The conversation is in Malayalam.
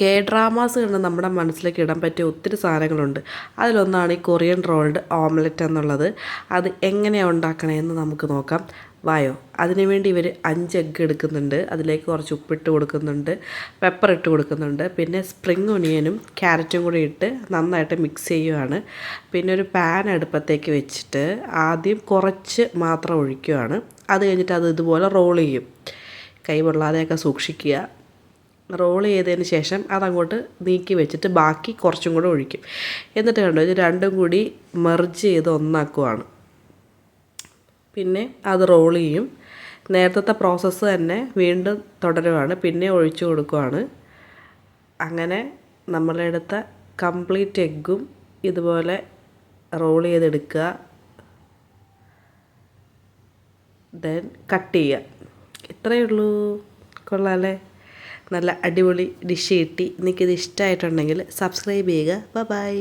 കെ ഡ്രാമാസ് കണ്ട് നമ്മുടെ മനസ്സിലേക്ക് ഇടാൻ പറ്റിയ ഒത്തിരി സാധനങ്ങളുണ്ട്. അതിലൊന്നാണ് ഈ കൊറിയൻ റോൾഡ് ഓംലെറ്റ് എന്നുള്ളത്. അത് എങ്ങനെയാണ് ഉണ്ടാക്കണതെന്ന് നമുക്ക് നോക്കാം. വായോ. അതിനുവേണ്ടി ഇവർ 5 എഗ്ഗ് എടുക്കുന്നുണ്ട്. അതിലേക്ക് കുറച്ച് ഉപ്പിട്ട് കൊടുക്കുന്നുണ്ട്, പെപ്പർ ഇട്ട് കൊടുക്കുന്നുണ്ട്, പിന്നെ സ്പ്രിംഗ് ഒനിയനും ക്യാരറ്റും കൂടി ഇട്ട് നന്നായിട്ട് മിക്സ് ചെയ്യുകയാണ്. പിന്നെ ഒരു പാൻ അടുപ്പത്തേക്ക് വെച്ചിട്ട് ആദ്യം കുറച്ച് മാത്രം ഒഴിക്കുകയാണ്. അത് കഴിഞ്ഞിട്ട് അത് ഇതുപോലെ റോൾ ചെയ്യും. കൈ പൊള്ളാതെയൊക്കെ സൂക്ഷിക്കുക. റോൾ ചെയ്തതിന് ശേഷം അതങ്ങോട്ട് നീക്കി വെച്ചിട്ട് ബാക്കി കുറച്ചും കൂടെ ഒഴിക്കും. എന്നിട്ട് കണ്ടോ, ഇത് രണ്ടും കൂടി മെർജ് ചെയ്ത് ഒന്നാക്കുവാണ്. പിന്നെ അത് റോൾ ചെയ്യും. നേരത്തെ പ്രോസസ്സ് തന്നെ വീണ്ടും തുടരുവാണ്. പിന്നെ ഒഴിച്ചു കൊടുക്കുവാണ്. അങ്ങനെ നമ്മളെടുത്ത കംപ്ലീറ്റ് എഗ്ഗും ഇതുപോലെ റോൾ ചെയ്തെടുക്കുക. ദെൻ കട്ട് ചെയ്യുക. ഇത്രയേ ഉള്ളൂ. കൊള്ളാമല്ലേ? നല്ല അടിപൊളി ഡിഷ് കിട്ടി. നിങ്ങൾക്കിത് ഇഷ്ടമായിട്ടുണ്ടെങ്കിൽ സബ്സ്ക്രൈബ് ചെയ്യുക. ബൈ.